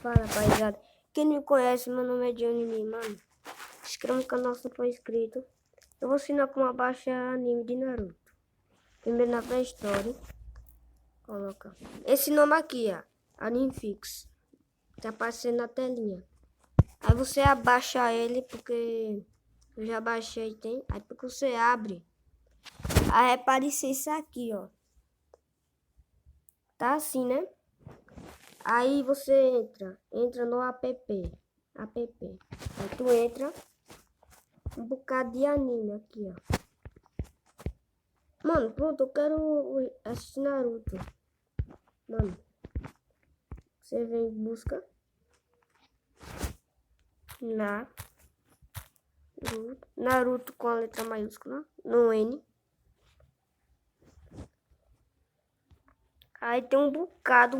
Fala, rapaziada. Quem não me conhece, meu nome é Johnny, mano. Se inscreva no canal se não for inscrito. Eu vou ensinar como baixar anime de Naruto. Primeiro na Play Store. Coloca esse nome aqui, ó. Anime Fix. Tá aparecendo na telinha. Aí você abaixa ele, porque eu já baixei, tem. Aí porque você abre. Aí aparece isso aqui, ó. Tá assim, né? Aí você entra no app. Aí tu entra um bocado de anime aqui, ó. Mano, pronto, eu quero assistir Naruto. Mano, você vem em busca. Naruto com a letra maiúscula, no N. Aí tem um bocado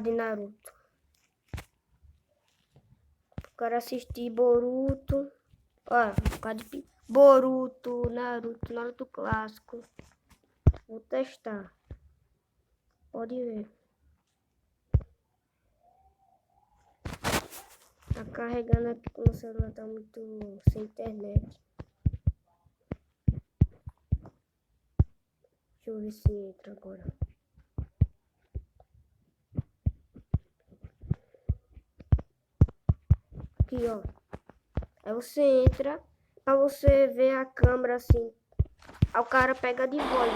de Naruto. Quero assistir Boruto. Ó, um bocado de Boruto, Naruto clássico. Vou testar. Pode ver. Tá carregando aqui porque o celular tá muito sem internet. Deixa eu ver se entra agora. Aqui, ó. Aí você entra pra você ver a câmera assim. Aí o cara pega de volta.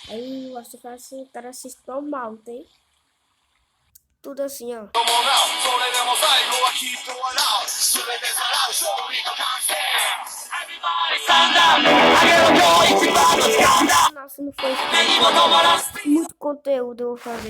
Aí você faz assim, o cara assiste normal, tem? Tudo assim, ó. Nossa, não foi isso. Muito conteúdo eu vou fazer.